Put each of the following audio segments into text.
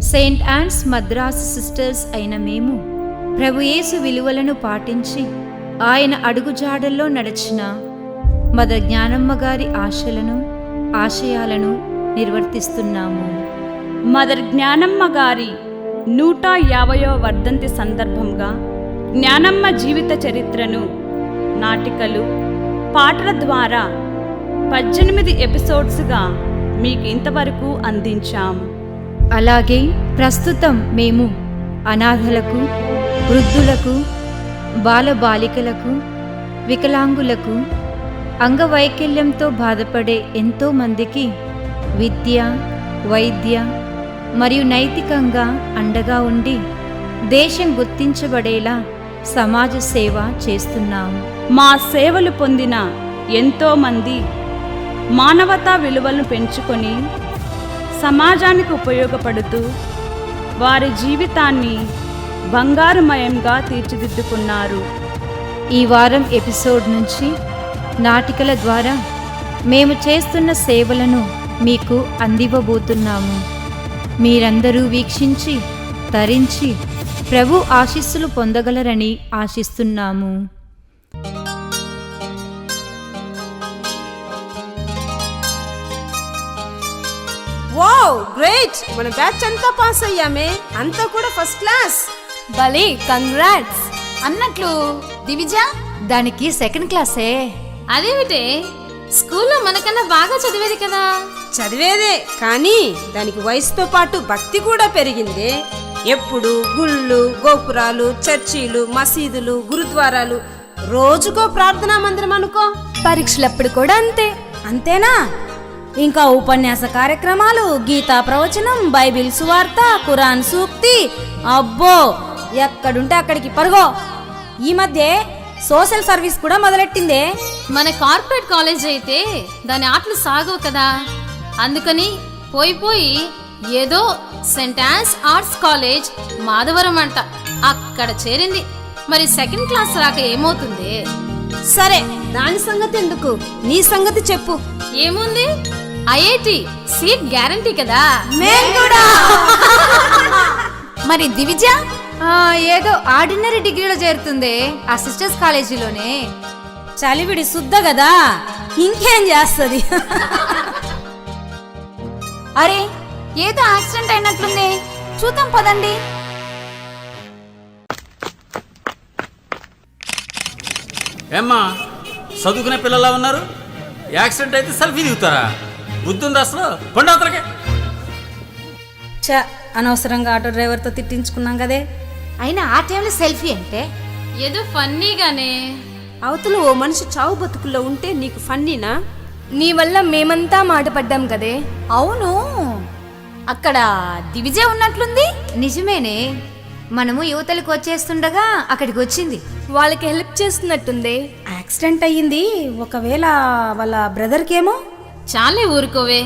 Saint yawns Madras sisters అయిన మేము ప్రభు యేసు విలువలను పాటించి ఆయన అడుగుజాడల్లో నడిచిన మదర్ జ్ఞానమ్మ గారి ఆశలను ఆశయాలను నిర్వర్తిస్తున్నాము. మదర్ జ్ఞానమ్మ గారి 150వ వర్ధంతి సందర్భంగా జ్ఞానమ్మ జీవిత చరిత్రను నాటికలు, పాటల ద్వారా 18 ఎపిసోడ్స్గా మీకు ఇంతవరకు అందించాం. అలాగే ప్రస్తుతం మేము అనాథలకు, వృద్ధులకు, బాలబాలికలకు, వికలాంగులకు, అంగవైకల్యంతో బాధపడే ఎంతో మందికి విద్య, వైద్య మరియు నైతికంగా అండగా ఉండి దేశం గుర్తించబడేలా సమాజ సేవ చేస్తున్నాము. మా సేవలు పొందిన ఎంతోమంది మానవతా విలువలను పెంచుకొని సమాజానికి ఉపయోగపడుతూ వారి జీవితాన్ని బంగారుమయంగా తీర్చిదిద్దుకున్నారు. ఈ వారం ఎపిసోడ్ నుంచి నాటికల ద్వారా మేము చేస్తున్న సేవలను మీకు అందివ్వబోతున్నాము. మీరందరూ వీక్షించి తరించి ప్రభు ఆశీస్సులు పొందగలరని ఆశిస్తున్నాము. Wow, great! మన బ్యాచ్ అంతా పాస్ అయ్యామే, అంతా కూడా ఫస్ట్ క్లాస్. భలే, కంగ్రాట్స్. అన్నట్లు దివిజ దానికి సెకండ్ క్లాసే. అదేమిటే, స్కూల్లో మనకన్నా బాగా చదివేది కదా. చదివేదే కానీ దానికి వయసుతో పాటు భక్తి కూడా పెరిగిందే. ఎప్పుడు గుళ్ళు, గోపురాలు, చర్చీలు, మసీదులు, గురుద్వారాలు, రోజుకో ప్రార్థనా మందిరం అనుకో. పరీక్షలప్పుడు కూడా అంతే. అంతేనా? ఇంకా ఉపన్యాస కార్యక్రమాలు, గీతా ప్రవచనం, బైబిల్ సువార్త, ఖురాన్ సూక్తి, అబ్బో ఎక్కడుంటే అక్కడికి పరుగో. ఈ మధ్య సోషల్ సర్వీస్ కూడా మొదలెట్టిందే. మన కార్పొరేట్ కాలేజ్ అయితే దాని ఆటలు సాగవు కదా, అందుకని పోయి ఏదో Saint yawns arts college Madhavaram అంట, అక్కడ చేరింది. మరి సెకండ్ క్లాస్ రాక ఏమవుతుంది? సరే, దాని సంగతి ఎందుకు, నీ సంగతి చెప్పు. ఏముంది, ఐఐటి సీట్ గ్యారంటీ కదా. మేం కూడా. మరి దివిజ ఏదో ఆర్డినరీ డిగ్రీలో చేరుతుంది ఆ సిస్టర్స్ కాలేజీలోనే. చలివిడి శుద్ధ కదా, ఇంకేం చేస్తుంది. అరే, ఏదో యాక్సిడెంట్ అయినట్లుంది, చూద్దాం పదండి. ఏమ్మా, చదువుకునే పిల్లలా ఉన్నారు? యాక్సిడెంట్ అయితే సెల్ఫీ దిగుతారా? బుద్ధుంది అసలు? పండుగలకే అనవసరంగా ఆటో డ్రైవర్తో తిట్టించుకున్నాం కదే. అయినా ఆ టైంలో సెల్ఫీ అంటే ఏదో ఫన్నీగానే. అవతల ఓ మనిషి చావు బతుకుల్లో ఉంటే నీకు ఫన్నీనా? నీ వల్ల మేమంతా మాట పడ్డాం కదే. అవును, అక్కడ దివిజే ఉన్నట్లుంది. నిజమేనే, మనము యువతలకు వచ్చేస్తుండగా అక్కడికి వచ్చింది. వాళ్ళకి హెల్ప్ చేస్తున్నట్టుంది. యాక్సిడెంట్ అయ్యింది, ఒకవేళ వాళ్ళ బ్రదర్కేమో. చాలే ఊరుకోవే,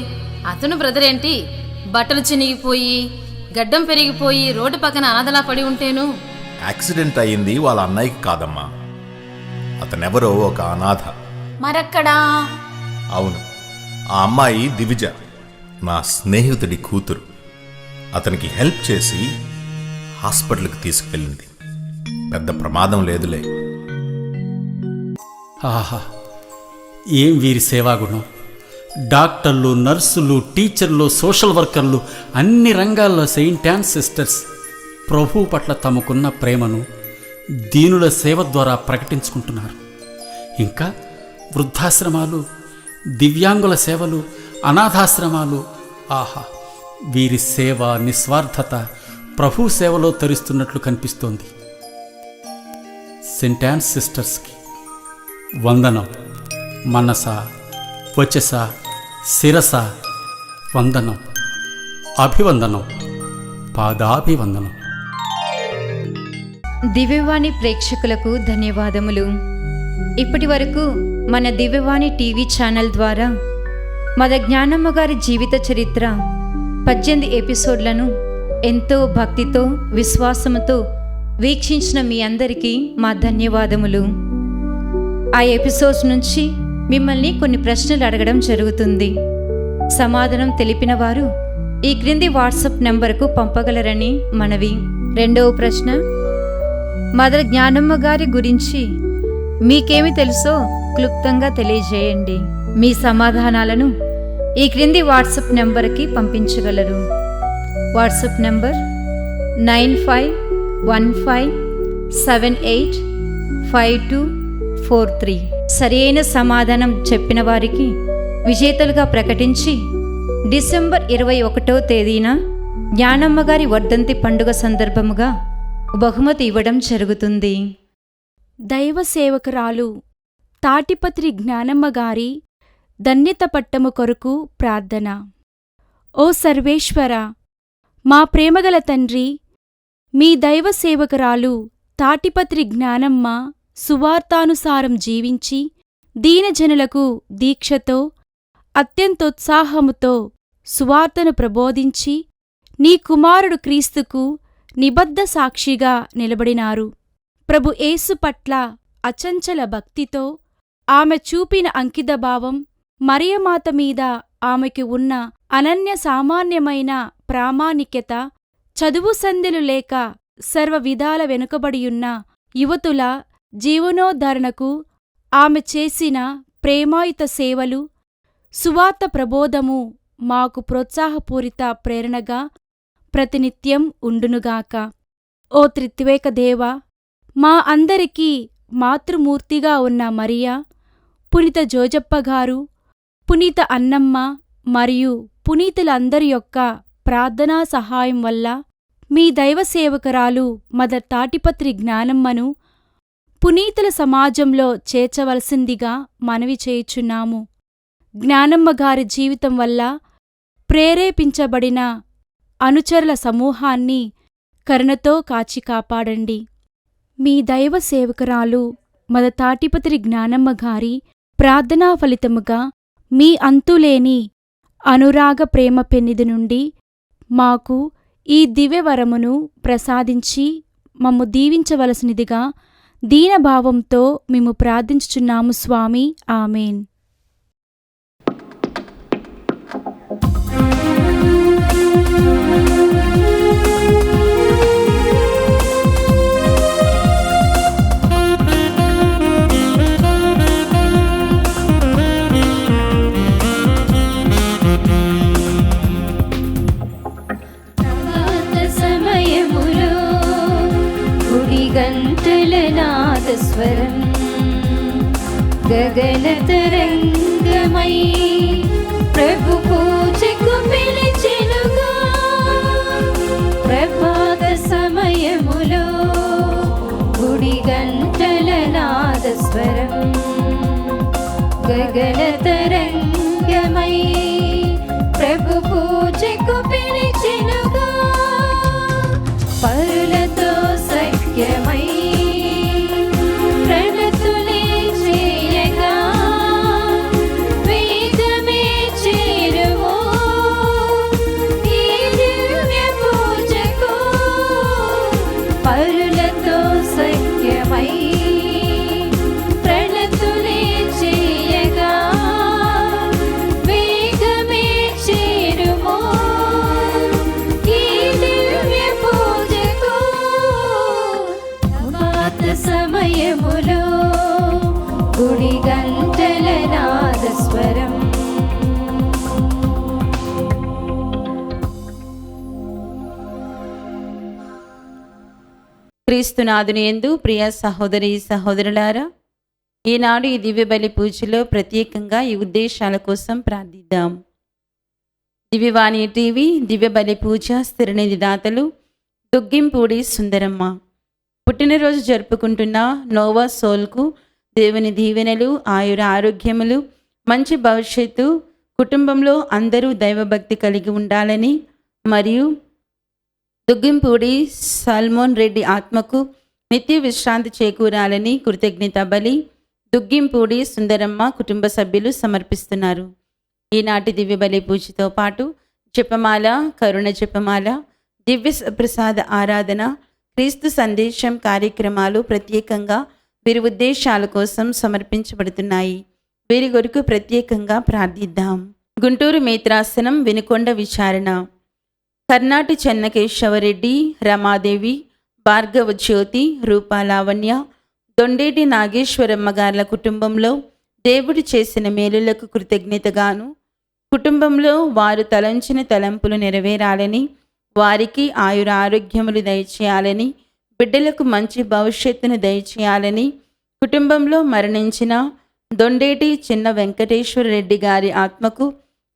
అతను బ్రదర్ ఏంటి, బట్టలు చినిగిపోయి గడ్డం పెరిగిపోయి రోడ్డు పక్కన అనాథలా పడి ఉంటేను. యాక్సిడెంట్ అయ్యింది వాళ్ళ అన్నయ్యకి కాదమ్మా, అతనెవరో ఒక అనాథ. మరక్కడా? అవును, ఆ అమ్మాయి దివిజ, నా స్నేహితుడి కూతురు. అతనికి హెల్ప్ చేసి హాస్పిటల్కి తీసుకువెళ్ళింది. పెద్ద ప్రమాదం లేదులే. ఆహా, ఏం వీరి సేవాగుణం! డాక్టర్లు, నర్సులు, టీచర్లు, సోషల్ వర్కర్లు, అన్ని రంగాల్లో సెయింట్ యాన్స్ సిస్టర్స్ ప్రభువు పట్ల తమకున్న ప్రేమను దీనుల సేవ ద్వారా ప్రకటించుకుంటున్నారు. ఇంకా వృద్ధాశ్రమాలు, దివ్యాంగుల సేవలు, అనాథాశ్రమాలు, ఆహా, వీరి సేవ, నిస్వార్థత ప్రభు సేవలో తరిస్తున్నట్లు కనిపిస్తోంది. సెయింట్ యాన్స్ సిస్టర్స్కి వందనం. మనస వచస శిరస వందనం, అభివందనం, పాదాభివందనం. దివ్యవాణి ప్రేక్షకులకు ధన్యవాదములు. ఇప్పటి వరకు మన దివ్యవాణి టీవీ ఛానల్ ద్వారా మద జ్ఞానమ్మ గారి జీవిత చరిత్ర 18 ఎపిసోడ్లను ఎంతో భక్తితో విశ్వాసముతో వీక్షించిన మీ అందరికీ మా ధన్యవాదములు. ఆ ఎపిసోడ్స్ నుంచి మిమ్మల్ని కొన్ని ప్రశ్నలు అడగడం జరుగుతుంది. సమాధానం తెలిపిన వారు ఈ క్రింది వాట్సాప్ నెంబర్కు పంపగలరని మనవి. రెండవ ప్రశ్న, మదర్ జ్ఞానమ్మ గారి గురించి మీకేమి తెలుసో క్లుప్తంగా తెలియజేయండి. మీ సమాధానాలను ఈ క్రింది వాట్సాప్ నెంబర్కి పంపించగలరు. WhatsApp number 9515785243. సరైన సమాధానం చెప్పిన వారికి విజేతలుగా ప్రకటించి డిసెంబర్ 21వ తేదీన జ్ఞానమ్మ గారి వర్ధంతి పండుగ సందర్భముగా బహుమతి ఇవ్వడం జరుగుతుంది. దైవ సేవకురాలు తాటిపత్రి జ్ఞానమ్మ గారి ధన్యత పట్టము కొరకు ప్రార్థన. ఓ సర్వేశ్వర, మా ప్రేమగల తండ్రి, మీ దైవ సేవకురాలు తాటిపత్రి జ్ఞానమ్మ సువార్తానుసారం జీవించి దీనజనులకు దీక్షతో అత్యంతోత్సాహముతో సువార్తను ప్రబోధించి నీ కుమారుడు క్రీస్తుకు నిబద్ధ సాక్షిగా నిలబడినారు. ప్రభు యేసు పట్ల అచంచల భక్తితో ఆమె చూపిన అంకితభావం, మరియమాత మీద ఆమెకు ఉన్న అనన్య సామాన్యమైన ప్రామాణిక్యత, చదువు సంధ్యలు లేక సర్వ విధాల వెనుకబడియున్న యువతుల జీవనోద్ధరణకు ఆమె చేసిన ప్రేమాయుత సేవలు, సువార్త ప్రబోధము మాకు ప్రోత్సాహపూరిత ప్రేరణగా ప్రతినిత్యం ఉండునుగాక. ఓ త్రిత్వేక దేవా, మా అందరికీ మాతృమూర్తిగా ఉన్న మరియా, పునీత జోజప్పగారు, పునీత అన్నమ్మ మరియు పునీతులందరి యొక్క ప్రార్థనా సహాయం వల్ల మీ దైవ సేవకురాలు మదర్ తాటిపత్రి జ్ఞానమ్మను పునీతుల సమాజంలో చేర్చవలసిందిగా మనవి చేయుచున్నాము. జ్ఞానమ్మ గారి జీవితం వల్ల ప్రేరేపించబడిన అనుచరుల సమూహాన్ని కరుణతో కాచి కాపాడండి. మీ దైవ సేవకురాలు మదర్ తాటిపత్రి జ్ఞానమ్మ గారి ప్రార్థనా ఫలితముగా మీ అంతులేని అనురాగ ప్రేమ పెన్నిది నుండి మాకు ఈ దివ్యవరమును ప్రసాదించి మమ్ము దీవించవలసినదిగా దీనభావంతో మేము ప్రార్థించుచున్నాము స్వామి. ఆమెన్. సమయములో గుడి గంటల నాదస్వరం గగన తరంగమై ప్రభు పూజకు పిలిచెనుగా. ప్రభాత సమయములో గుడి గంటల నాదస్వరం గగన తరంగమై ప్రభు పూజకు పిలిచెనుగా. పరులతో సఖ్యమై ప్రణతులే చేయగా వేదమే చేరుమో ఈ దివ్య పూజకు. పరులతో సఖ్యమై ప్రణతులే చేయగా వేగమే చేరుమో ఈ దివ్య పూజకు. పాత సమయములో గుడి గంటల నాదస్వరం. క్రీస్తునాథుని యందు ప్రియ సహోదరి సహోదరులారా, ఈనాడు ఈ దివ్య బలి పూజలో ప్రత్యేకంగా ఈ ఉద్దేశాల కోసం ప్రార్థిద్దాం. దివ్యవాణి టీవీ దివ్య బలి పూజ స్థిరనిధి దాతలు దుగ్గింపూడి సుందరమ్మ పుట్టినరోజు జరుపుకుంటున్న నోవా సోల్కు దేవుని దీవెనలు, ఆయుర ఆరోగ్యములు, మంచి భవిష్యత్తు, కుటుంబంలో అందరూ దైవభక్తి కలిగి ఉండాలని మరియు దుగ్గింపూడి సల్మోన్ రెడ్డి ఆత్మకు నిత్య విశ్రాంతి చేకూరాలని కృతజ్ఞత బలి దుగ్గింపూడి సుందరమ్మ కుటుంబ సభ్యులు సమర్పిస్తున్నారు. ఈనాటి దివ్య బలి పూజతో పాటు జపమాల, కరుణ జపమాల, దివ్య ప్రసాద ఆరాధన, క్రీస్తు సందేశం కార్యక్రమాలు ప్రత్యేకంగా వీరి ఉద్దేశాల కోసం సమర్పించబడుతున్నాయి. వీరి కొరకు ప్రత్యేకంగా ప్రార్థిద్దాం. గుంటూరు మేత్రాసనం వినుకొండ విచారణ, కర్ణాటి చెన్నకేశవరెడ్డి, రమాదేవి, భార్గవ జ్యోతి, రూపాలావణ్య, దొండేటి నాగేశ్వరమ్మ గార్ల కుటుంబంలో దేవుడు చేసిన మేలులకు కృతజ్ఞతగాను, కుటుంబంలో వారు తలంచిన తలంపులు నెరవేరాలని, వారికి ఆయుర ఆరోగ్యములు దయచేయాలని, బిడ్డలకు మంచి భవిష్యత్తును దయచేయాలని, కుటుంబంలో మరణించిన దొండేటి చిన్న వెంకటేశ్వర రెడ్డి గారి ఆత్మకు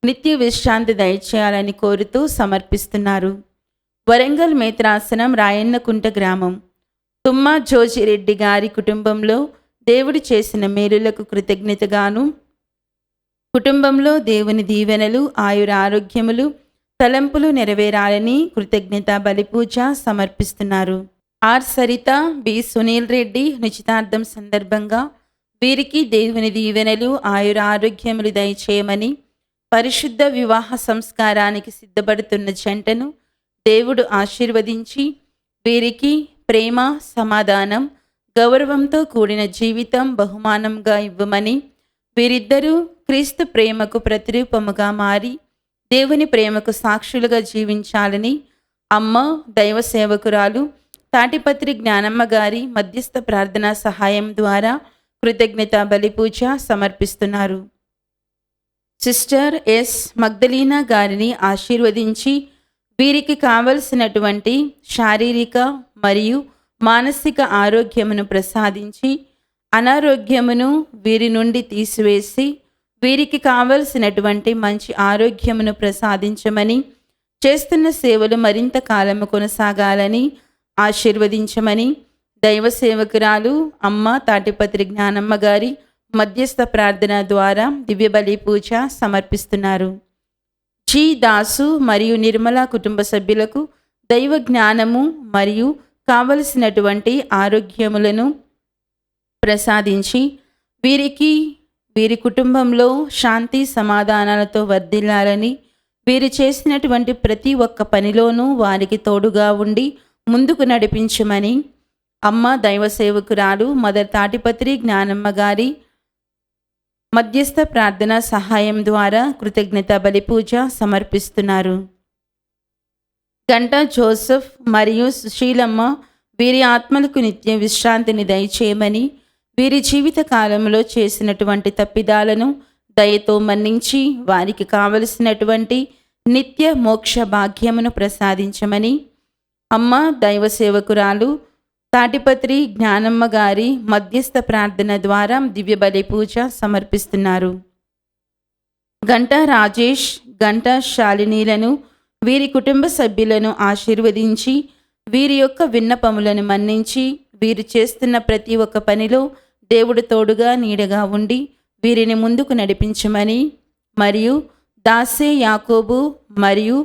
నిత్య విశ్రాంతి దయచేయాలని కోరుతూ సమర్పిస్తున్నారు. వరంగల్ మేత్రాసనం రాయన్నకుంట గ్రామం, తుమ్మ జోజిరెడ్డి గారి కుటుంబంలో దేవుడు చేసిన మేలులకు కృతజ్ఞతగాను, కుటుంబంలో దేవుని దీవెనలు, ఆయుర ఆరోగ్యములు, తలంపులు నెరవేరాలని కృతజ్ఞత బలిపూజ సమర్పిస్తున్నారు. ఆర్ సరిత, బి సునీల్ రెడ్డి నిశ్చితార్థం సందర్భంగా వీరికి దేవుని దీవెనలు, ఆయుర ఆరోగ్యములు దయచేయమని, పరిశుద్ధ వివాహ సంస్కారానికి సిద్ధపడుతున్న జంటను దేవుడు ఆశీర్వదించి వీరికి ప్రేమ, సమాధానం, గౌరవంతో కూడిన జీవితం బహుమానంగా ఇవ్వమని, వీరిద్దరూ క్రీస్తు ప్రేమకు ప్రతిరూపముగా మారి దేవుని ప్రేమకు సాక్షులుగా జీవించాలని అమ్మ దైవ సేవకురాలు తాటిపత్రి జ్ఞానమ్మ గారి మధ్యస్థ ప్రార్థనా సహాయం ద్వారా కృతజ్ఞత బలిపూజ సమర్పిస్తున్నారు. సిస్టర్ ఎస్ మగ్దలీనా గారిని ఆశీర్వదించి వీరికి కావలసినటువంటి శారీరక మరియు మానసిక ఆరోగ్యమును ప్రసాదించి, అనారోగ్యమును వీరి నుండి తీసివేసి వీరికి కావలసినటువంటి మంచి ఆరోగ్యమును ప్రసాదించమని, చేస్తున్న సేవలు మరింత కాలము కొనసాగాలని ఆశీర్వదించమని దైవ సేవకురాలు అమ్మ తాటిపత్రి జ్ఞానమ్మ గారి మధ్యస్థ ప్రార్థన ద్వారా దివ్య బలి పూజ సమర్పిస్తున్నారు. జి దాసు మరియు నిర్మల కుటుంబ సభ్యులకు దైవ జ్ఞానము మరియు కావలసినటువంటి ఆరోగ్యములను ప్రసాదించి వీరి కుటుంబంలో శాంతి సమాధానాలతో వర్ధిల్లాలని, వీరు చేసినటువంటి ప్రతి ఒక్క పనిలోనూ వారికి తోడుగా ఉండి ముందుకు నడిపించమని అమ్మ దైవ సేవకురాలు మదర్ తాటిపత్రి జ్ఞానమ్మ గారి మధ్యస్థ ప్రార్థన సహాయం ద్వారా కృతజ్ఞత బలిపూజ సమర్పిస్తున్నారు. గంటా జోసెఫ్ మరియు సుశీలమ్మ వీరి ఆత్మలకు నిత్య విశ్రాంతిని దయచేయమని, వీరి జీవిత కాలంలో చేసినటువంటి తప్పిదాలను దయతో మన్నించి వారికి కావలసినటువంటి నిత్య మోక్ష భాగ్యమును ప్రసాదించమని అమ్మ దైవ సేవకురాలు తాటిపత్రి జ్ఞానమ్మ గారి మధ్యస్థ ప్రార్థన ద్వారా దివ్య బలి పూజ సమర్పిస్తున్నారు. గంటా రాజేష్, గంటా శాలినీలను వీరి కుటుంబ సభ్యులను ఆశీర్వదించి వీరి యొక్క విన్నపములను మన్నించి వీరు చేస్తున్న ప్రతి ఒక్క పనిలో దేవుడు తోడుగా నీడగా ఉండి వీరిని ముందుకు నడిపించమని, మరియు దాసే యాకోబు మరియు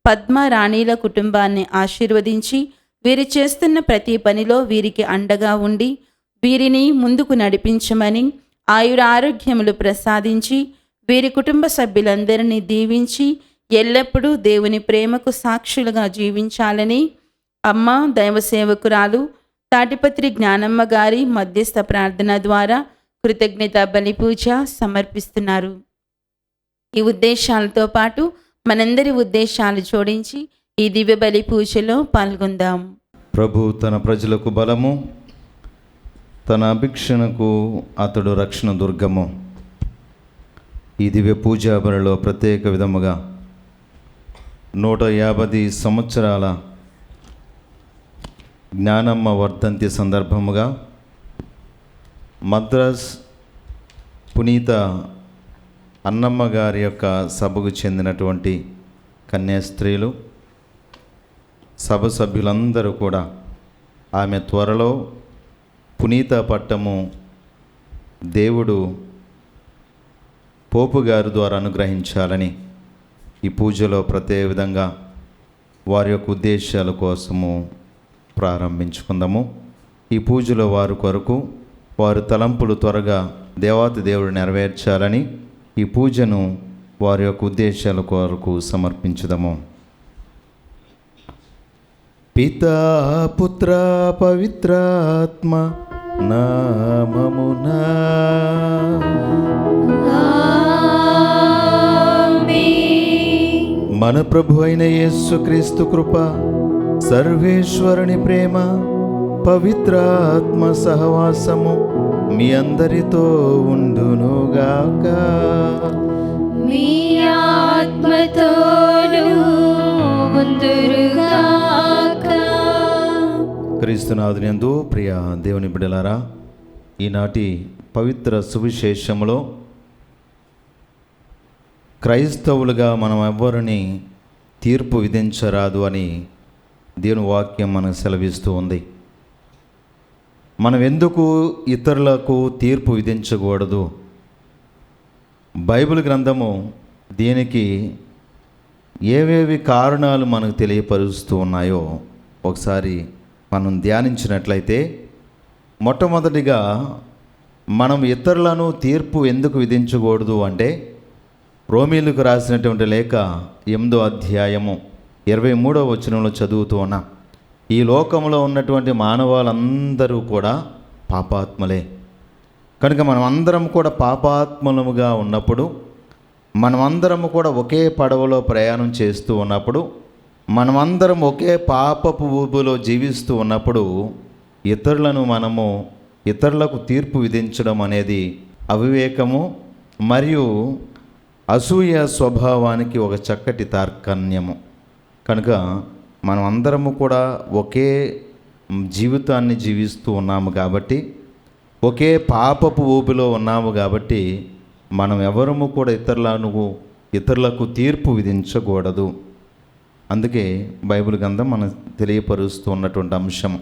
పద్మ రాణీల కుటుంబాన్ని ఆశీర్వదించి వీరు చేస్తున్న ప్రతి పనిలో వీరికి అండగా ఉండి వీరిని ముందుకు నడిపించమని, ఆయుర ఆరోగ్యములు ప్రసాదించి వీరి కుటుంబ సభ్యులందరినీ దీవించి ఎల్లప్పుడూ దేవుని ప్రేమకు సాక్షులుగా జీవించాలని అమ్మ దైవ సేవకురాలు తాటిపత్రి జ్ఞానమ్మ గారి మధ్యస్థ ప్రార్థన ద్వారా కృతజ్ఞత బలి పూజ సమర్పిస్తున్నారు. ఈ ఉద్దేశాలతో పాటు మనందరి ఉద్దేశాలు జోడించి ఈ దివ్య బలి పూజలో పాల్గొందాం. ప్రభు తన ప్రజలకు బలము, తన అభిక్షణకు అతడు రక్షణ దుర్గము. ఈ దివ్య పూజా బలిలో ప్రత్యేక విధముగా 150 సంవత్సరాల జ్ఞానమ్మ వర్ధంతి సందర్భముగా మద్రాస్ పునీత అన్నమ్మ గారి యొక్క సభకు చెందినటువంటి కన్యాస్త్రీలు, సభ సభ్యులందరూ కూడా ఆమె త్వరలో పునీత పట్టము దేవుడు పోపు గారి ద్వారా అనుగ్రహించాలని ఈ పూజలో ప్రత్యేక విధంగా వారి యొక్క ఉద్దేశాల కోసము ప్రారంభించుకుందాము. ఈ పూజలో వారి కొరకు వారి తలంపులు త్వరగా దేవాతి దేవుడు నెరవేర్చాలని ఈ పూజను వారి యొక్క ఉద్దేశాల కొరకు సమర్పించుదాము. పితా పుత్ర పవిత్రాత్మ నామమునా మన ప్రభు అయిన యేసుక్రీస్తు కృప, సర్వేశ్వరుని ప్రేమ, పవిత్రాత్మ సహవాసము మీ అందరితో ఉండునుగాక. మీ ఆత్మతోను ఉందురుగాక. క్రీస్తునాథునియందు ప్రియ దేవుని బిడ్డలారా, ఈనాటి పవిత్ర సువిశేషములో క్రైస్తవులుగా మనం ఎవ్వరిని తీర్పు విధించరాదు అని దేవుని వాక్యం మనకు సెలవిస్తూ ఉంది. మనం ఎందుకు ఇతరులకు తీర్పు విధించకూడదు? బైబిల్ గ్రంథము దీనికి ఏవేవి కారణాలు మనకు తెలియపరుస్తూ ఉన్నాయో ఒకసారి మనం ధ్యానించినట్లయితే, మొట్టమొదటిగా మనం ఇతరులను తీర్పు ఎందుకు విధించకూడదు అంటే, రోమీలకు రాసినటువంటి లేఖ 8వ అధ్యాయము 23వ వచనంలో చదువుతూ ఉన్నా, ఈ లోకంలో ఉన్నటువంటి మానవాళ్ళందరూ కూడా పాపాత్మలే. కనుక మనమందరం కూడా పాపాత్మలముగా ఉన్నప్పుడు, మనమందరం కూడా ఒకే పడవలో ప్రయాణం చేస్తూ ఉన్నప్పుడు, మనమందరం ఒకే పాపపు ఊబిలో జీవిస్తూ ఉన్నప్పుడు ఇతరులకు తీర్పు విధించడం అనేది అవివేకము మరియు అసూయ స్వభావానికి ఒక చక్కటి తార్కణ్యము. కనుక మనం అందరము కూడా ఒకే జీవితాన్ని జీవిస్తూ ఉన్నాము కాబట్టి, ఒకే పాపపు ఊపిలో ఉన్నాము కాబట్టి, మనం ఎవరము కూడా ఇతరులకు తీర్పు విధించకూడదు. అందుకే బైబిల్ గ్రంథం మనం తెలియపరుస్తూ ఉన్నటువంటి అంశం.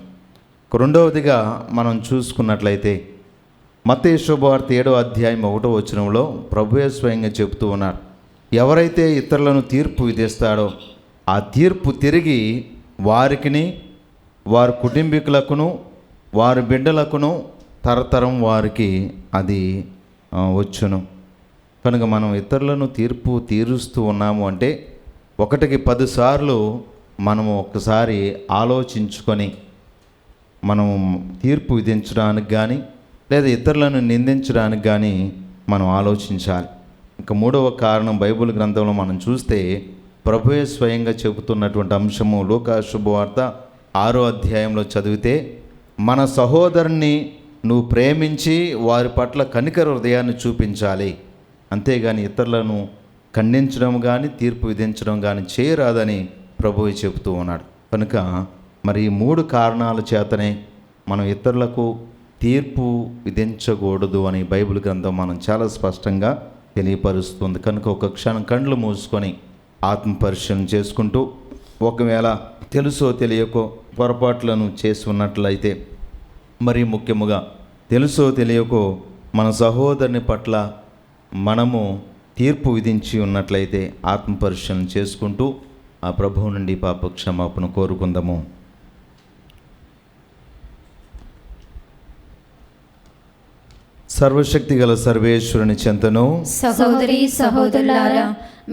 రెండవదిగా మనం చూసుకున్నట్లయితే, మత్తయి శుభవార్త 7వ అధ్యాయం 1వ వచనంలో ప్రభువే స్వయంగా చెబుతూ ఉన్నారు, ఎవరైతే ఇతరులను తీర్పు విధిస్తాడో ఆ తీర్పు తిరిగి వారికిని, వారి కుటుంబీకులకును, వారి బిడ్డలకును, తరతరం వారికి అది వచ్చును. కనుక మనం ఇతరులను తీర్పు తీరుస్తూ ఉన్నాము అంటే, 1కి 10 సార్లు మనము ఒక్కసారి ఆలోచించుకొని మనము తీర్పు విధించడానికి కానీ లేదా ఇతరులను నిందించడానికి కానీ మనం ఆలోచించాలి. ఇంకా 3వ కారణం బైబిల్ గ్రంథంలో మనం చూస్తే ప్రభువే స్వయంగా చెబుతున్నటువంటి అంశము లూకా శుభవార్త 6వ అధ్యాయంలో చదివితే, మన సహోదరుని నువ్వు ప్రేమించి వారి పట్ల కనికర హృదయాన్ని చూపించాలి, అంతేగాని ఇతరులను ఖండించడం కానీ తీర్పు విధించడం కానీ చేయరాదని ప్రభువే చెబుతూ ఉన్నాడు. కనుక మరి ఈ 3 కారణాల చేతనే మనం ఇతరులకు తీర్పు విధించకూడదు అని బైబిల్ గ్రంథం మనం చాలా స్పష్టంగా తెలియపరుస్తుంది. కనుక ఒక క్షణం కళ్ళు మూసుకొని ఆత్మ పరిశీలన చేసుకుంటూ, ఒకవేళ తెలుసో తెలియకో పొరపాట్లను చేసి ఉన్నట్లయితే, మరీ ముఖ్యముగా తెలుసో తెలియకో మన సహోదరుని పట్ల మనము తీర్పు విధించి ఉన్నట్లయితే ఆత్మ పరిశీలన చేసుకుంటూ ఆ ప్రభువు నుండి పాప క్షమాపణ కోరుకుందాము. సర్వశక్తి గల సర్వేశ్వరుని చెంతను, సహోదరి సహోదరులారా,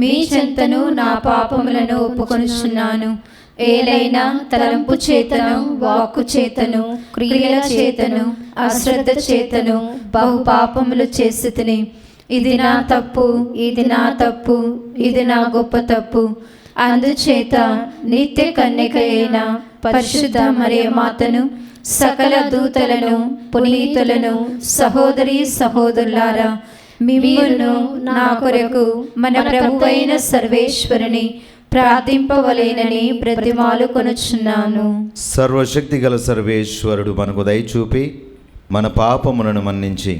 మీ చెంతను నా పాపములను ఒప్పుకొనుచున్నాను. ఏలైనా తలంపు చేతను, వాక్కు చేతను, క్రియల చేతను, అశ్రద్ధ చేతను బహు పాపములు చేసితిని. ఇది నా తప్పు, ఇది నా తప్పు, ఇది నా గొప్ప తప్పు. అందుచేత నిత్య కన్యక అయిన పరిశుద్ధ మరియ మాతను, సకల దూతలను, పునీతులను, సహోదరి సహోదరులారా, మిమ్మును నా కొరకు మన ప్రభువైన సర్వేశ్వరుని ప్రార్థింపవలేనని బ్రతిమాలు కొనుచున్నాను. సర్వశక్తి గల సర్వేశ్వరుడు మనకు దయచూపి మన పాపములను మన్నించి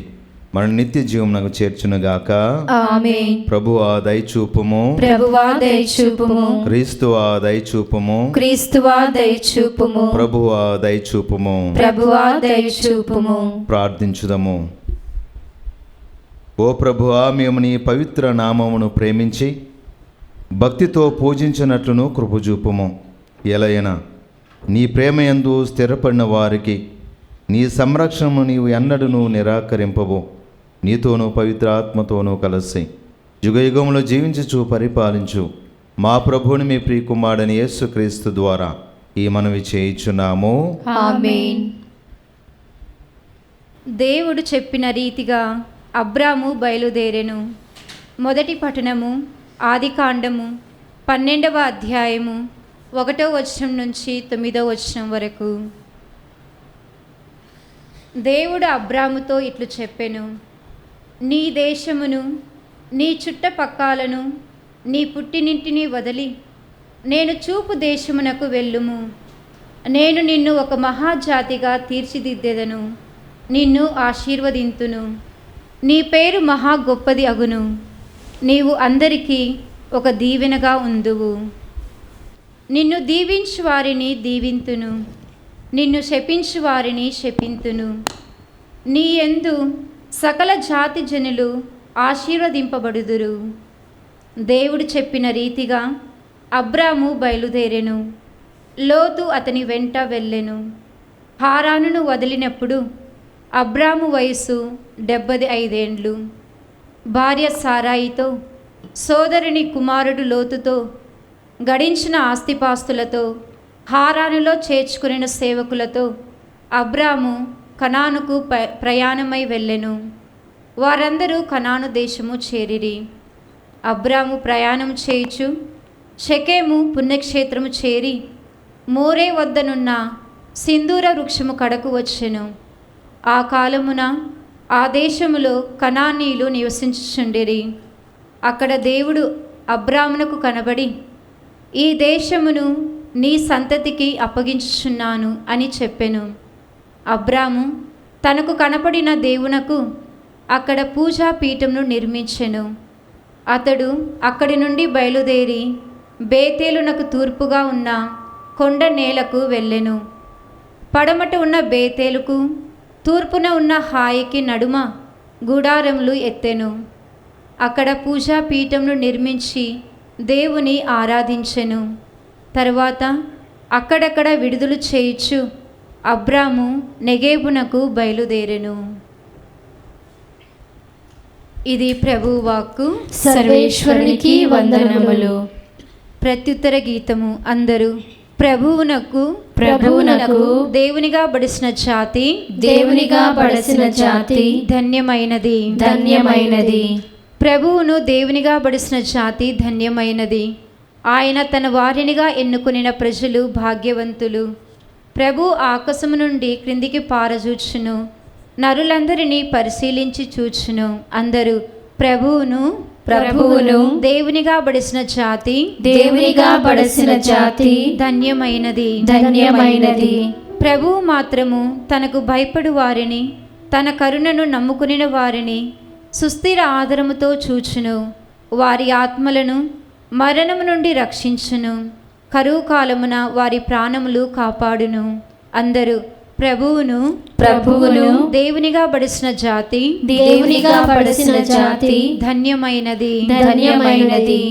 మన నిత్య జీవమునకు చేర్చునుగాక. ఆమేన్. ప్రభువా దయచూపుము, ప్రభువా దయచూపుము, క్రీస్తువా దయచూపుము, క్రీస్తువా దయచూపుము, ప్రభువా దయచూపుము. ప్రభువా దయచూపుము. ప్రార్థించుదము. ఓ ప్రభువా, మేము నీ పవిత్ర నామమును ప్రేమించి భక్తితో పూజించినట్లును కృపచూపుము. ఎలయన నీ ప్రేమయందు స్థిరపడిన వారికి నీ సంరక్షణము నీవు ఎన్నడూ నిరాకరింపవు. నీతోనూ పవిత్ర ఆత్మతోనూ కలిసి యుగయుగంలో జీవించుచు పరిపాలించు మా ప్రభువుని మీ ప్రియకుమారుడైన యేసుక్రీస్తు ద్వారా ఈ మనవి చేయుచున్నాము. ఆమేన్. దేవుడు చెప్పిన రీతిగా అబ్రాము బయలుదేరెను. మొదటి పట్టణము ఆదికాండము 12వ అధ్యాయము 1వ వచనం నుంచి 9వ వచనం వరకు. దేవుడు అబ్రాముతో ఇట్లు చెప్పెను, నీ దేశమును నీ చుట్టపక్కాలను నీ పుట్టినింటిని వదిలి నేను చూపు దేశమునకు వెళ్ళుము. నేను నిన్ను ఒక మహాజాతిగా తీర్చిదిద్దెదను, నిన్ను ఆశీర్వదింతును, నీ పేరు మహా గొప్పది అగును, నీవు అందరికీ ఒక దీవెనగా ఉందువు. నిన్ను దీవించు వారిని దీవింతును, నిన్ను శపించు వారిని శపింతును. నీ యందు సకల జాతి జనులు ఆశీర్వదింపబడుదురు. దేవుడు చెప్పిన రీతిగా అబ్రాము బయలుదేరెను. లోతు అతని వెంట వెళ్ళెను. హారానును వదిలినప్పుడు అబ్రాము వయసు 75 ఏండ్లు. భార్య సారాయితో, సోదరుని కుమారుడు లోతుతో గడించిన ఆస్తిపాస్తులతో, హారానులో చేర్చుకునిన సేవకులతో అబ్రాము కనానుకు ప్రయాణమై వెళ్ళెను. వారందరూ కనాను దేశము చేరిరి. అబ్రాము ప్రయాణం చేయుచు షెకెము పుణ్యక్షేత్రము చేరి మోరే వద్దనున్న సింధూర వృక్షము కడకు వచ్చెను. ఆ కాలమున ఆ దేశములో కనానీయులు నివసించుచుండిరి. అక్కడ దేవుడు అబ్రామునకు కనబడి, ఈ దేశమును నీ సంతతికి అప్పగించుచున్నాను అని చెప్పెను. అబ్రాము తనకు కనపడిన దేవునకు అక్కడ పూజా పీఠమును నిర్మించెను. అతడు అక్కడి నుండి బయలుదేరి బేతేలునకు తూర్పుగా ఉన్న కొండ నేలకు వెళ్ళెను. పడమట ఉన్న బేతేలుకు తూర్పున ఉన్న హాయికి నడుమ గుడారములు ఎత్తెను. అక్కడ పూజా పీఠమును నిర్మించి దేవుని ఆరాధించెను. తరువాత అక్కడక్కడ విడుదల చేయుచు అబ్రాము నెగేబునకు బయలుదేరెను. ఇది ప్రభువు వాక్కు. సర్వేశ్వరునికి వందనములు. ప్రత్యుత్తర గీతము. అందరూ ప్రభువునకు ప్రభువునకు దేవునిగా బడిసిన జాతి దేవునిగా బడసిన జాతి ధన్యమైనది ధన్యమైనది. ప్రభువును దేవునిగా బడిసిన జాతి ధన్యమైనది. ఆయన తన వారినిగా ఎన్నుకునిన ప్రజలు భాగ్యవంతులు. ప్రభు ఆకాశము నుండి క్రిందికి పారజూచును, నరులందరినీ పరిశీలించి చూచును. అందరూ ప్రభువును ప్రభువును దేవునిగా బడిసిన జాతి దేవునిగా బడసిన జాతి ధన్యమైనది ధన్యమైనది. ప్రభువు మాత్రము తనకు భయపడు వారిని, తన కరుణను నమ్ముకునిన వారిని సుస్థిర ఆదరముతో చూచును. వారి ఆత్మలను మరణము నుండి రక్షించును. కరువు కాలమున వారి ప్రాణములు కాపాడును. అందరూ ప్రభువును ప్రభువును దేవునిగా బడిసిన జాతి దేవునిగా బడసిన జాతి ధన్యమైనది ధన్యమైనది.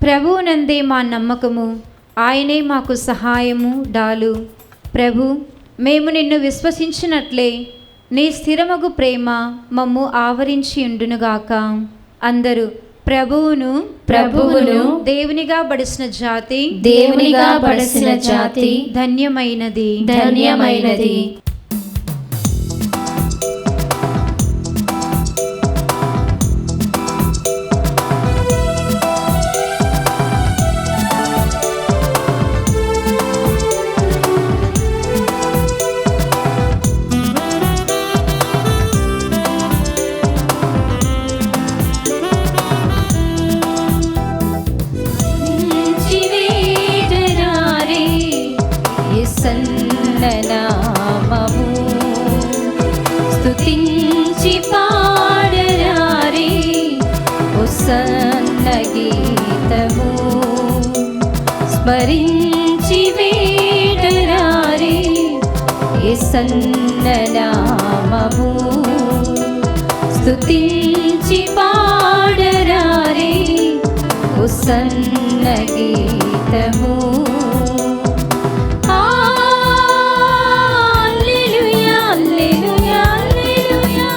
ప్రభువునందే మా నమ్మకము, ఆయనే మాకు సహాయము డాలు. ప్రభు, మేము నిన్ను విశ్వసించినట్లే నీ స్థిరమగు ప్రేమ మమ్ము ఆవరించి ఉండునుగాక. అందరూ ప్రభువును ప్రభువును దేవునిగా బడిసిన జాతి దేవునిగా బడసిన జాతి ధన్యమైనది ధన్యమైనది. స్తుతించి పాడరారే ఉసన్న గీతము, స్మరించి వేడరారే యేసన్న నామము, స్తుతించి ప్రసన్న గీతము హల్లెలూయా హల్లెలూయా హల్లెలూయా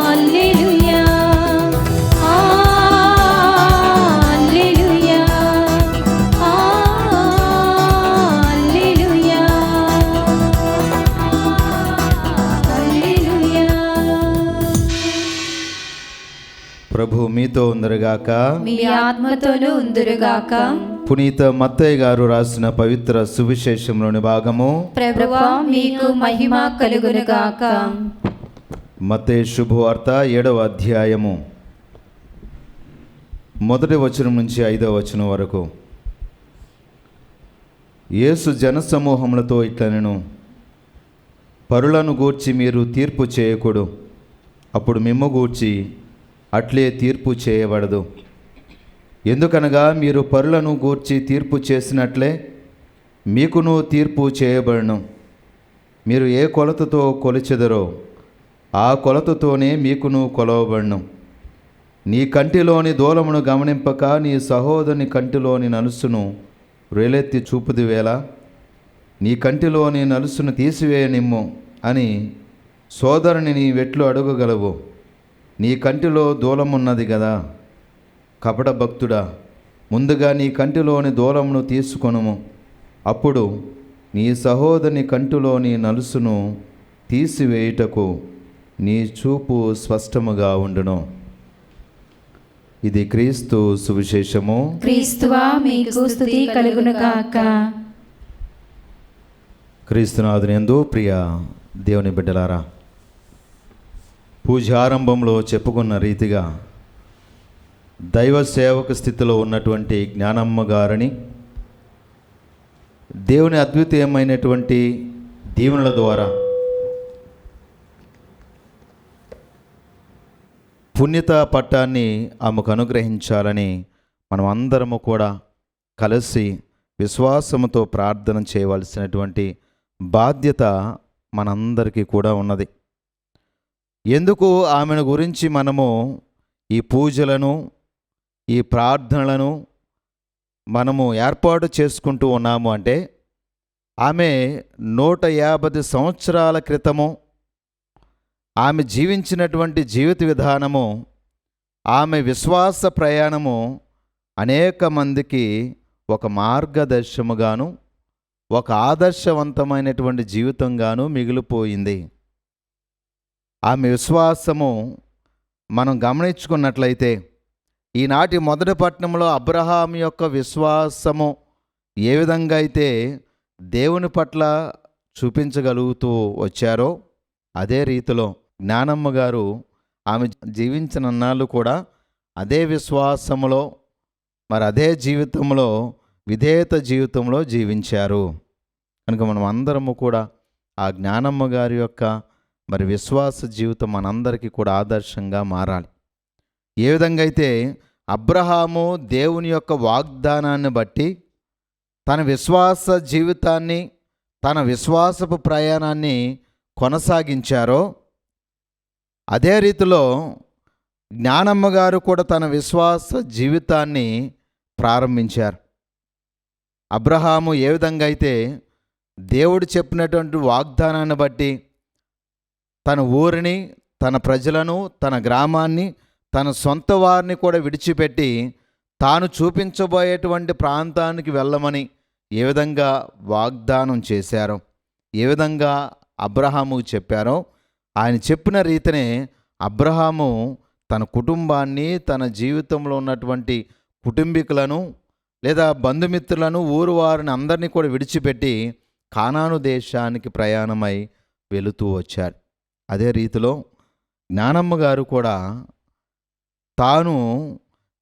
హల్లెలూయా హల్లెలూయా హల్లెలూయా హల్లెలూయా. ప్రభు మీతో ఉందరుగాక. మీ ఆత్మతోనూ ఉందురుగాక. పునీత మత్తయ్య గారు రాసిన పవిత్ర సువిశేషంలోని భాగము. ప్రభువా మీకు మహిమ కలుగునుగాక. మత్తయి శుభవార్త 7వ అధ్యాయము 1వ వచనం నుంచి 5వ వచనం వరకు. యేసు జనసమూహములతో ఇట్లనెను, పరులను గూర్చి మీరు తీర్పు చేయకూడు, అప్పుడు మిమ్ము గూర్చి అట్లే తీర్పు చేయబడదు. ఎందుకనగా మీరు పరులను గూర్చి తీర్పు చేసినట్లే మీకును తీర్పు చేయబడును. మీరు ఏ కొలతతో కొలిచెదరో ఆ కొలతతోనే మీకును కొలవబడును. నీ కంటిలోని దూలమును గమనింపక నీ సహోదరుని కంటిలోని నలుసును వేలెత్తి చూపుదివేలా? నీ కంటిలోని నలుసును తీసివేయనిమ్ము అని సోదరుని నీ వెట్లు అడగగలవు. నీ కంటిలో దూలమున్నది కదా. కపట భక్తుడా, ముందుగా నీ కంటిలోని దూలమును తీసుకొనుము, అప్పుడు నీ సహోదరుని కంటిలోని నలుసును తీసివేయుటకు నీ చూపు స్పష్టముగా ఉండును. ఇది క్రీస్తు సువిశేషము. క్రీస్తువా మీకు స్తుతి కలుగునుగాక. క్రీస్తునాథుని యందు ప్రియ దేవుని బిడ్డలారా, పూజారంభంలో చెప్పుకున్న రీతిగా దైవ సేవక స్థితిలో ఉన్నటువంటి జ్ఞానమ్మ గారిని దేవుని అద్వితీయమైనటువంటి దీవెనల ద్వారా పుణ్యత పట్టాన్ని ఆమెకు అనుగ్రహించాలని మనం అందరము కూడా కలిసి విశ్వాసముతో ప్రార్థన చేయవలసినటువంటి బాధ్యత మనందరికీ కూడా ఉన్నది. ఎందుకు ఆమెను గురించి మనము ఈ పూజలను, ఈ ప్రార్థనలను మనము ఏర్పాటు చేసుకుంటూ ఉన్నాము అంటే, ఆమె 150 సంవత్సరాల క్రితము ఆమె జీవించినటువంటి జీవిత విధానము, ఆమె విశ్వాస ప్రయాణము అనేక మందికి ఒక మార్గదర్శముగాను, ఒక ఆదర్శవంతమైనటువంటి జీవితంగాను మిగిలిపోయింది. ఆమె విశ్వాసము మనం గమనించుకున్నట్లయితే, ఈనాటి మొదటి పట్టణంలో అబ్రహాం యొక్క విశ్వాసము ఏ విధంగా అయితే దేవుని పట్ల చూపించగలుగుతూ వచ్చారో, అదే రీతిలో జ్ఞానమ్మ గారు ఆమె జీవించిన నాళ్ళు కూడా అదే విశ్వాసములో, మరి అదే జీవితంలో, విధేయత జీవితంలో జీవించారు. కనుక మనం అందరము కూడా ఆ జ్ఞానమ్మ గారి యొక్క మరి విశ్వాస జీవితం మనందరికీ కూడా ఆదర్శంగా మారాలి. ఏ విధంగా అయితే అబ్రహాము దేవుని యొక్క వాగ్దానాన్ని బట్టి తన విశ్వాస జీవితాన్ని, తన విశ్వాసపు ప్రయాణాన్ని కొనసాగించారో, అదే రీతిలో జ్ఞానమ్మ గారు కూడా తన విశ్వాస జీవితాన్ని ప్రారంభించారు. అబ్రహాము ఏ విధంగా అయితే దేవుడు చెప్పినటువంటి వాగ్దానాన్ని బట్టి తన ఊరిని, తన ప్రజలను, తన గ్రామాన్ని, తన సొంత వారిని కూడా విడిచిపెట్టి తాను చూపించబోయేటువంటి ప్రాంతానికి వెళ్ళమని ఏ విధంగా వాగ్దానం చేశారో, ఏ విధంగా అబ్రహాము చెప్పారో, ఆయన చెప్పిన రీతినే అబ్రహాము తన కుటుంబాన్ని, తన జీవితంలో ఉన్నటువంటి కుటుంబీకులను లేదా బంధుమిత్రులను, ఊరు వారిని అందరినీ కూడా విడిచిపెట్టి కానాను దేశానికి ప్రయాణమై వెళుతూ వచ్చారు. అదే రీతిలో జ్ఞానమ్మ గారు కూడా తాను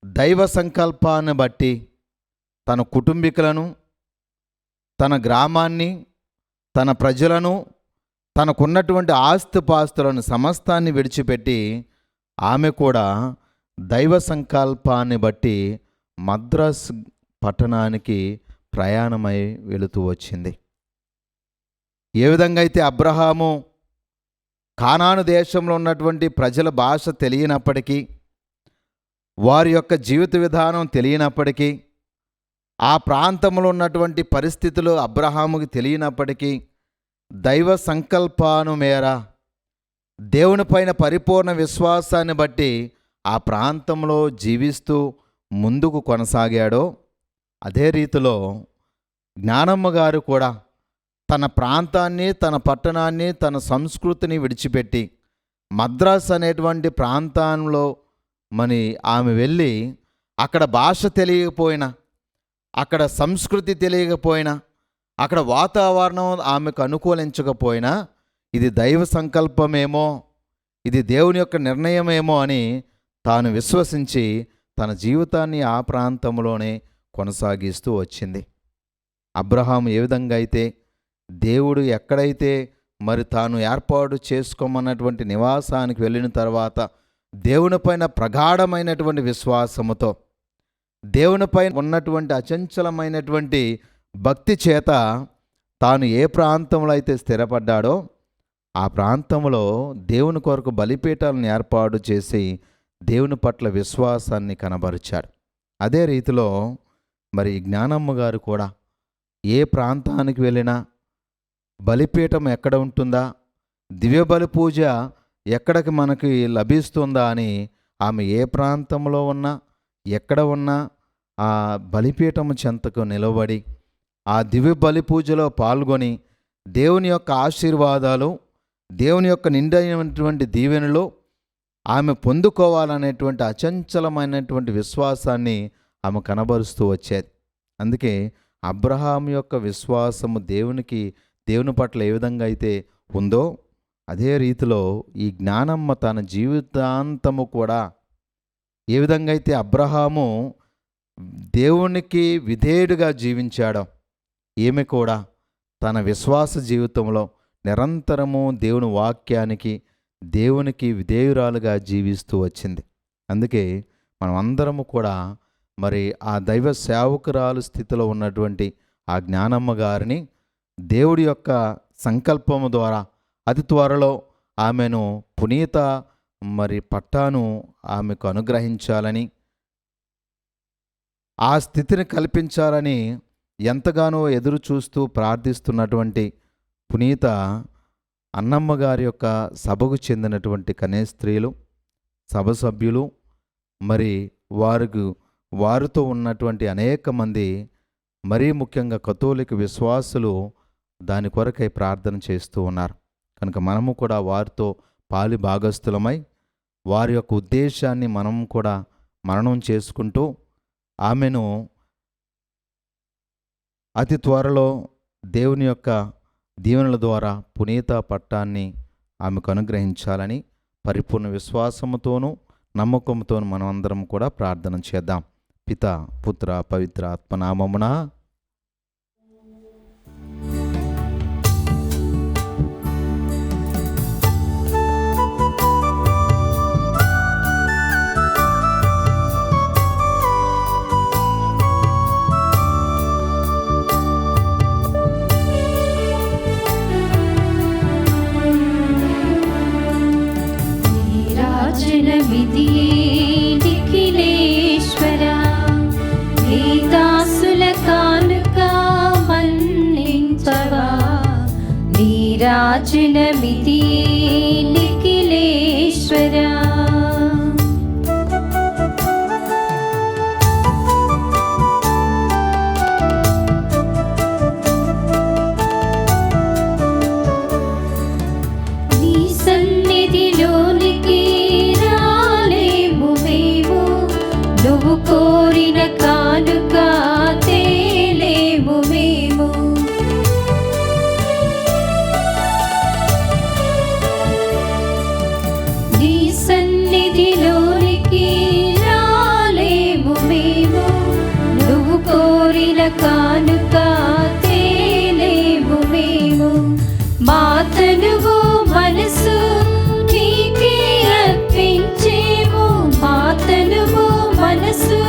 దైవ సంకల్పాన్ని బట్టి తన కుటుంబీకులను, తన గ్రామాన్ని, తన ప్రజలను, తనకున్నటువంటి ఆస్తిపాస్తులను సమస్తాన్ని విడిచిపెట్టి ఆమె కూడా దైవ సంకల్పాన్ని బట్టి మద్రాస్ పట్టణానికి ప్రయాణమై వెళుతూ వచ్చింది. ఏ విధంగా అయితే అబ్రహాము కానాను దేశంలో ఉన్నటువంటి ప్రజల భాష తెలియనప్పటికీ వారి యొక్క జీవిత విధానం తెలియనప్పటికీ, ఆ ప్రాంతంలో ఉన్నటువంటి పరిస్థితులు అబ్రహాముకి తెలియనప్పటికీ, దైవ సంకల్పాను మేర దేవునిపైన పరిపూర్ణ విశ్వాసాన్ని బట్టి ఆ ప్రాంతంలో జీవిస్తూ ముందుకు కొనసాగాడో, అదే రీతిలో జ్ఞానమ్మ గారు కూడా తన ప్రాంతాన్ని, తన పట్టణాన్ని, తన సంస్కృతిని విడిచిపెట్టి మద్రాస్ అనేటువంటి ప్రాంతంలో ఆమె వెళ్ళి అక్కడ భాష తెలియకపోయినా, అక్కడ సంస్కృతి తెలియకపోయినా, అక్కడ వాతావరణం ఆమెకు అనుకూలించకపోయినా, ఇది దైవ సంకల్పమేమో, ఇది దేవుని యొక్క నిర్ణయమేమో అని తాను విశ్వసించి తన జీవితాన్ని ఆ ప్రాంతంలోనే కొనసాగిస్తూ వచ్చింది. అబ్రహాము ఏ విధంగా అయితే దేవుడు ఎక్కడైతే తాను ఏర్పాటు చేసుకోమన్నటువంటి నివాసానికి వెళ్ళిన తర్వాత దేవునిపైన ప్రగాఢమైనటువంటి విశ్వాసముతో, దేవునిపై ఉన్నటువంటి అచంచలమైనటువంటి భక్తి చేత తాను ఏ ప్రాంతంలో అయితే స్థిరపడ్డాడో ఆ ప్రాంతంలో దేవుని కొరకు బలిపీఠాలను ఏర్పాటు చేసి దేవుని పట్ల విశ్వాసాన్ని కనబరిచాడు. అదే రీతిలో జ్ఞానమ్మ గారు కూడా ఏ ప్రాంతానికి వెళ్ళినా బలిపీఠం ఎక్కడ ఉంటుందా, దివ్య బలి పూజ ఎక్కడికి మనకి లభిస్తుందా అని ఆమె ఏ ప్రాంతంలో ఉన్నా, ఎక్కడ ఉన్నా ఆ బలిపీఠము చెంతకు నిలబడి ఆ దివ్య బలి పూజలో పాల్గొని దేవుని యొక్క ఆశీర్వాదాలు, దేవుని యొక్క నిండైనటువంటి దీవెనలు ఆమె పొందుకోవాలనేటువంటి అచంచలమైనటువంటి విశ్వాసాన్ని ఆమె కనబరుస్తూ వచ్చేది. అందుకే అబ్రహాం యొక్క విశ్వాసము దేవుని పట్ల ఏ విధంగా అయితే ఉందో, అదే రీతిలో ఈ జ్ఞానమ్మ తన జీవితాంతము కూడా ఏ విధంగా అయితే అబ్రహాము దేవునికి విధేయుడిగా జీవించాడో, ఈమె కూడా తన విశ్వాస జీవితంలో నిరంతరము దేవుని వాక్యానికి, దేవునికి విధేయురాలుగా జీవిస్తూ వచ్చింది. అందుకే మనం అందరము కూడా ఆ దైవ సేవకురాలు స్థితిలో ఉన్నటువంటి ఆ జ్ఞానమ్మ గారిని దేవుడి యొక్క సంకల్పము ద్వారా అతి త్వరలో ఆమెను పునీత పట్టాను ఆమెకు అనుగ్రహించాలని, ఆ స్థితిని కల్పించాలని ఎంతగానో ఎదురు చూస్తూ ప్రార్థిస్తున్నటువంటి పునీత అన్నమ్మ గారి యొక్క సభకు చెందినటువంటి కన్యాస్త్రీలు, సభ సభ్యులు, వారితో ఉన్నటువంటి అనేక మంది, మరీ ముఖ్యంగా కథోలిక విశ్వాసులు దాని కొరకై ప్రార్థన చేస్తూ ఉన్నారు. కనుక మనము కూడా వారితో పాలి భాగస్థులమై వారి యొక్క ఉద్దేశాన్ని మనం కూడా మననం చేసుకుంటూ ఆమెను అతి త్వరలో దేవుని యొక్క దీవెనల ద్వారా పునీత పట్టాన్ని ఆమెకు అనుగ్రహించాలని పరిపూర్ణ విశ్వాసముతోనూ నమ్మకంతోనూ మనం అందరం కూడా ప్రార్థన చేద్దాం. పిత, పుత్ర, పవిత్ర ఆత్మనామమున. నీరాజనమిది నిఖిలేశ్వరా, నీ సన్నిధిలోనికి రాలేము మేము, నువ్వు కోరిన కానుక తేలేము మేము. కానుక తేలేము మేము. మా తనువు మనసు నీకే అర్పించేము, మా తనువు మనసు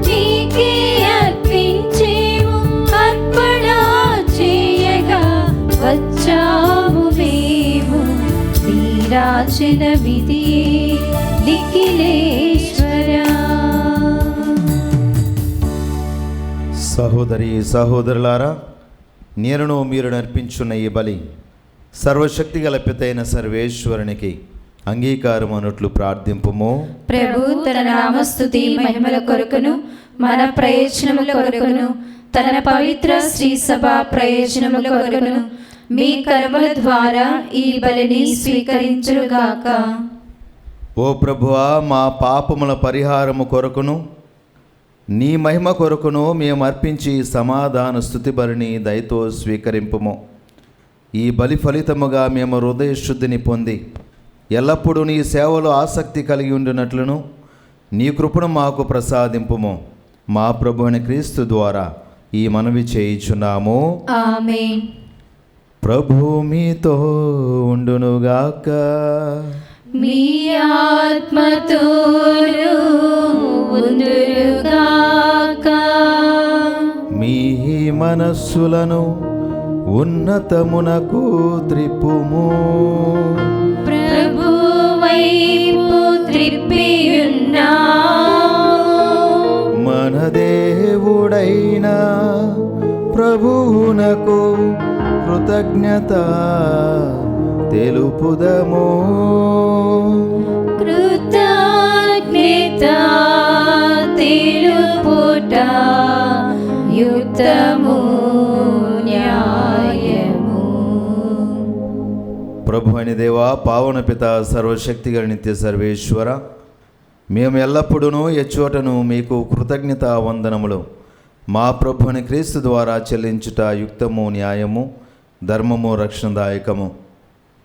నీకే అర్పించేము. అర్పణ చేయగా వచ్చాము మేము, నీరాజనమిది నిఖిలేశ్వరా. సహోదరి సహోదరులారా, నేనును మీరు నర్పించున్న ఈ బలి సర్వశక్తి గల పితైన సర్వేశ్వరునికి అంగీకారం అన్నట్లు ప్రార్థింపుము. ప్రభు తన నామస్తుతి మహిమల కొరకును మన ప్రయోజనముల కొరకును తన పవిత్ర శ్రీ సభ ప్రయోజనముల కొరకును మీ కర్మల ద్వారా ఈ బలిని స్వీకరించుగాక. ఓ ప్రభువా, మా పాపముల పరిహారము కొరకును నీ మహిమ కొరకును మేము అర్పించి సమాధాన స్తుతి బలిని దయతో స్వీకరింపుము. ఈ బలి ఫలితముగా మేము హృదయ శుద్ధిని పొంది ఎల్లప్పుడూ నీ సేవలో ఆసక్తి కలిగి ఉండినట్లును నీ కృపను మాకు ప్రసాదింపుము. మా ప్రభువైన క్రీస్తు ద్వారా ఈ మనవి చేయుచున్నాము. ఆమేన్. ప్రభు మీతో ఉండునుగాక. మీ ఆత్మతోను ఉండుగాక. మీ మనస్సులను ఉన్నతమునకు త్రిప్పుము. ప్రభు వైపు త్రిప్పియున్నాము. మన దేవుడైన ప్రభువునకు కృతజ్ఞత తెలుపుదము. కృతజ్ఞత తెలుపుట యుక్తము న్యాయము. ప్రభు అని దేవా, పావన పిత, సర్వశక్తిగల నిత్య సర్వేశ్వర, మేము ఎల్లప్పుడూ ఎచ్చోటను మీకు కృతజ్ఞత వందనములు మా ప్రభు అని క్రీస్తు ద్వారా చెల్లించుట యుక్తము న్యాయము ధర్మము రక్షణదాయకము.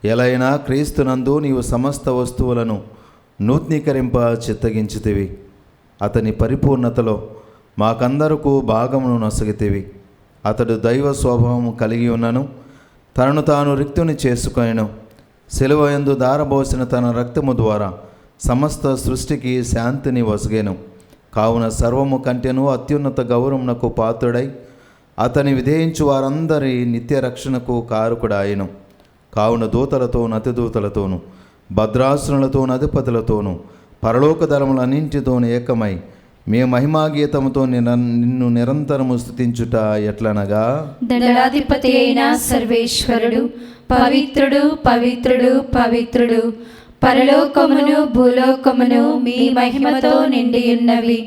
ఎలైనా క్రీస్తునందు నీవు సమస్త వస్తువులను నూతనీకరింప చిత్తగించితివి. అతని పరిపూర్ణతలో మాకందరకు భాగమును నొసగితివి. అతడు దైవ స్వభావం కలిగి ఉన్నను తనను తాను రిక్తుని చేసుకొనెను. సిలువ యందు దారబోసిన తన రక్తము ద్వారా సమస్త సృష్టికి శాంతిని వసగెను. కావున సర్వము కంటెను అత్యున్నత గౌరవమునకు పాత్రుడై అతని విధేయించు వారందరి నిత్య రక్షణకు కారకుడాయెను. కావున దూతలతోను అతిదూతలతోను భద్రాసునులతోను అధిపతులతోను పరలోక దళములన్నింటితోను ఏకమై మే మహిమాగీతముతో నిన్ను నిరంతరము స్తుతించుట ఎట్లనగా, దళాధిపతి అయిన సర్వేశ్వరుడు పవిత్రుడు పవిత్రుడు పవిత్రుడు, పరలోకమును భూలోకమును మీ మహిమతో నిండియున్నవి.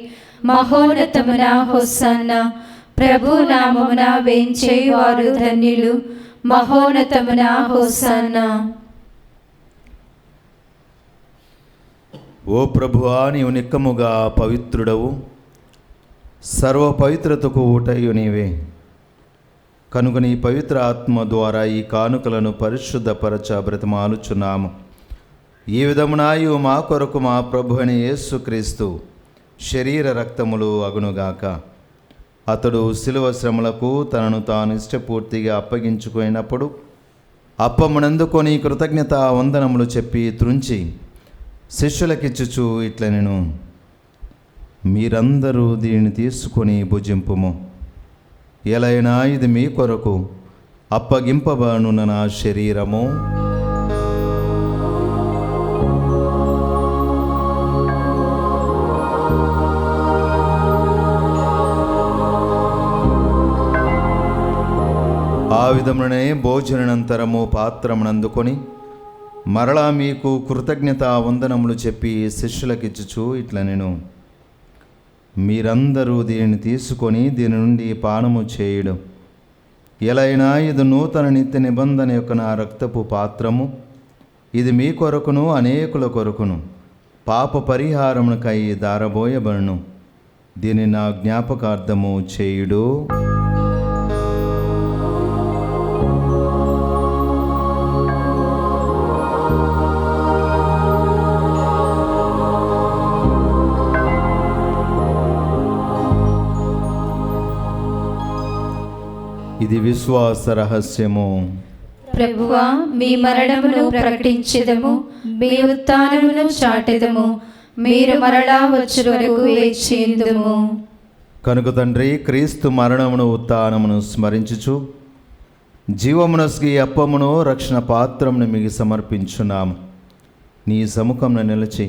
మహోన్నతమున హోసన్నా. ప్రభు నామమున వేంచేవారు ధన్యులు. మహోన్నతమున హోసన్నా. ఓ ప్రభువా, నీవు నిక్కముగా పవిత్రుడవు, సర్వ పవిత్రతకు ఊటయు నీవే. కనుక నీ పవిత్ర ఆత్మ ద్వారా ఈ కానుకలను పరిశుద్ధపరచ బ్రతిమాలుచున్నాము. ఈ విధమున ఇవి మా కొరకు మా ప్రభు అని యేసుక్రీస్తు శరీర రక్తములు అగునుగాక. అతడు శిలువ శ్రమలకు తనను తాను ఇష్టపూర్తిగా అప్పగించుకున్నప్పుడు అప్పమునందుకొని కృతజ్ఞత వందనములు చెప్పి త్రుంచి శిష్యులకిచ్చుచు ఇట్లనెను, మీరందరూ దీనిని తీసుకొని భుజింపుము. ఎలైనా ఇది మీ కొరకు అప్పగింపబడున నా శరీరము. ఆ విధమునే భోజనంతరము పాత్రమునందుకొని మరలా మీకు కృతజ్ఞత వందనములు చెప్పి శిష్యులకిచ్చుచు ఇట్లనెను, మీరందరూ దీనిని తీసుకొని దీని నుండి పానము చేయుడు. ఎలైనా ఇది నూతన నిత్య నిబంధన యొక్క నా రక్తపు పాత్రము. ఇది మీ కొరకును అనేకుల కొరకును పాప పరిహారమునకై దారబోయబడును. దీన్ని నా జ్ఞాపకార్థము చేయుడు. ఇది విశ్వాస రహస్యము. ప్రభువా, మీ మరణమును ప్రకటించెదము, మీ ఉత్థానమును చాటెదము. మీరు మరలా వచ్చే వరకు వేచియుందుము. కనుక తండ్రి, క్రీస్తు మరణమును ఉత్థానమును స్మరించుచు జీవమునస్కి అప్పమును రక్షణ పాత్రమును మీకు సమర్పించున్నాము. నీ సముఖంను నిలిచి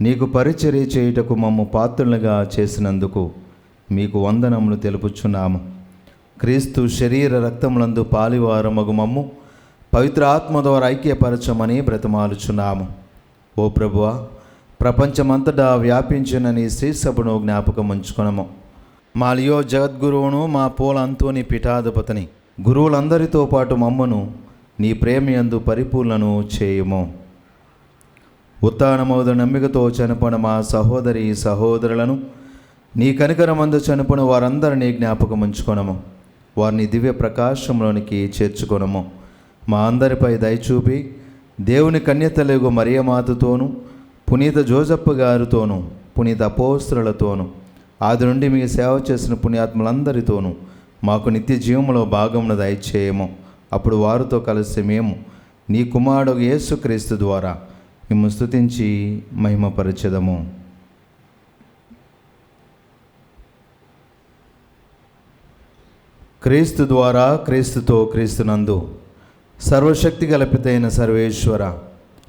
నీకు పరిచర్య చేయుటకు మమ్ము పాత్రులుగా చేసినందుకు మీకు వందనములు తెలుపుచున్నాము. క్రీస్తు శరీర రక్తములందు పాలివారమగు మమ్ము పవిత్ర ఆత్మ ద్వారా ఐక్యపరచమని బ్రతమాలుచున్నాము. ఓ ప్రభువా, ప్రపంచమంతటా వ్యాపించిన నీ శ్రీ సభను జ్ఞాపకం ఉంచుకొనము. మా లియో జగద్గురువును, మా పూల అంతోని పీఠాధిపతిని, గురువులందరితో పాటు మమ్మను నీ ప్రేమయందు పరిపూర్ణను చేయుము. ఉత్థానమౌదు నమ్మికతో చనిపోయిన మా సహోదరి సహోదరులను, నీ కనికరమందు చనిపోయిన వారందరినీ జ్ఞాపకం ఉంచుకొనము. వారిని దివ్య ప్రకాశంలోనికి చేర్చుకొనము. మా అందరిపై దయచూపి దేవుని కన్యతలేగు మరియమాతతోనూ, పునీత జోజప్ప గారితోనూ, పునీత అపోస్తలులతోనూ, ఆది నుండి మీ సేవ చేసిన పుణ్యాత్ములందరితోనూ మాకు నిత్య జీవములో భాగమును దయచేయము. అప్పుడు వారితో కలిసి మేము నీ కుమారుడు యేసుక్రీస్తు ద్వారా మిమ్ము స్తుతించి మహిమపరచెదము. క్రీస్తు ద్వారా, క్రీస్తుతో, క్రీస్తునందు సర్వశక్తి కల్పితైన సర్వేశ్వర,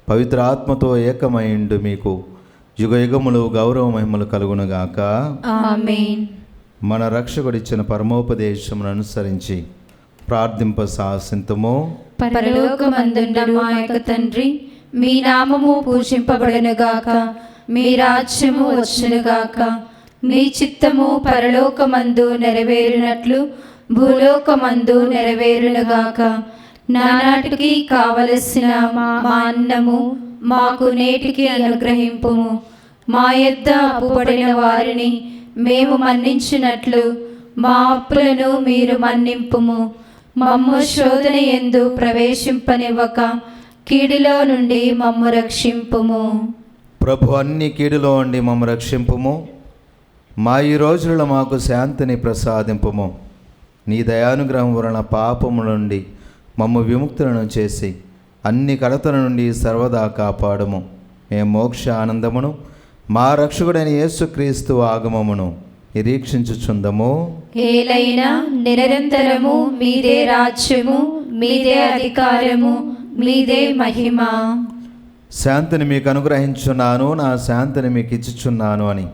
పవిత్ర ఆత్మతో ఏకమైండు మీకు యుగయుగములు గౌరవ మహిమలు కలుగునుగాక. ఆమేన్. మన రక్షకుడిచ్చిన పరమోపదేశమును అనుసరించి ప్రార్థింప సాసింతము. పరలోకమందున్న మా యొక్క తండ్రి, మీ నామము పూజింపబడునుగాక, మీ రాజ్యము వచ్చునుగాక, మీ చిత్తము పరలోకమందు నెరవేరునట్లు భూలోకమందు నెరవేరునుగాక. నానాటికి కావలసిన మా అన్నము మాకు నేటికి అనుగ్రహింపుము. మా యొద్ద అప్పుపడిన వారిని మేము మన్నించినట్లు మా అప్పులను మీరు మన్నింపుము. మమ్ము శోధన యందు ప్రవేశింపనివ్వక కీడులో నుండి మమ్ము రక్షింపుము. ప్రభు, అన్ని కీడులో ఉండి మమ్ము రక్షింపుము. మా ఈ రోజులలో మాకు శాంతిని ప్రసాదింపుము. నీ దయానుగ్రహం వలన పాపము నుండి మమ్ము విముక్తులను చేసి అన్ని కడతల నుండి సర్వదా కాపాడుము. మేము మోక్ష ఆనందమును మా రక్షకుడైన యేసుక్రీస్తు ఆగమమును నిరీక్షించుచుందము. ఏలైనా నిరంతరము మీదే రాజ్యము, మీదే అధికారము, మీదే మహిమ. శాంతిని మీకు అనుగ్రహించున్నాను, నా శాంతిని మీకు ఇచ్చుచున్నాను అని